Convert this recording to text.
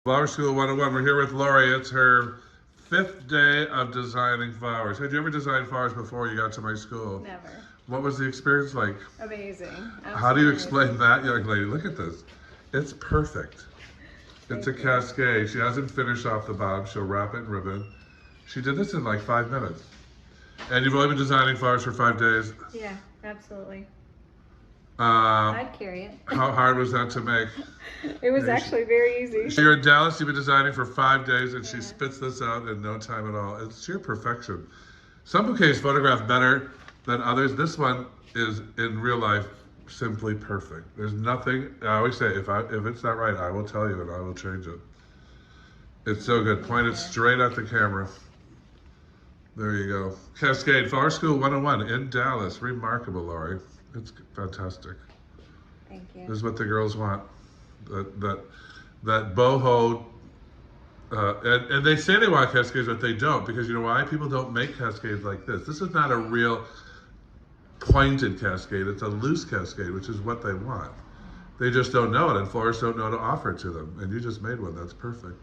Flower School 101. We're here with Lori. It's her 5th day of designing flowers. Had you ever designed flowers before you got to my school? Never. What was the experience like? Amazing. Absolutely. How do you explain that, young lady? Look at this. It's perfect. It's a cascade. She hasn't finished off the bottom. She'll wrap it in ribbon. She did this in like 5 minutes. And you've only been designing flowers for 5 days? Yeah, absolutely. Um, I'd carry it. How hard was that to make? It was actually very easy. You're in Dallas, you've been designing for 5 days, and she spits this out in no time at all. It's sheer perfection. Some bouquets photograph better than others. This one is, in real life, simply perfect. There's nothing, I always say, if it's not right, I will tell you and I will change it. It's so good. Point it straight at the camera. There you go. Cascade, Flower School 101 in Dallas. Remarkable, Lori. It's fantastic. Thank you. This is what the girls want. That boho, and they say they want cascades, but they don't, because you know why? People don't make cascades like this. This is not a real pointed cascade. It's a loose cascade, which is what they want. They just don't know it, and florists don't know to offer it to them. And you just made one. That's perfect.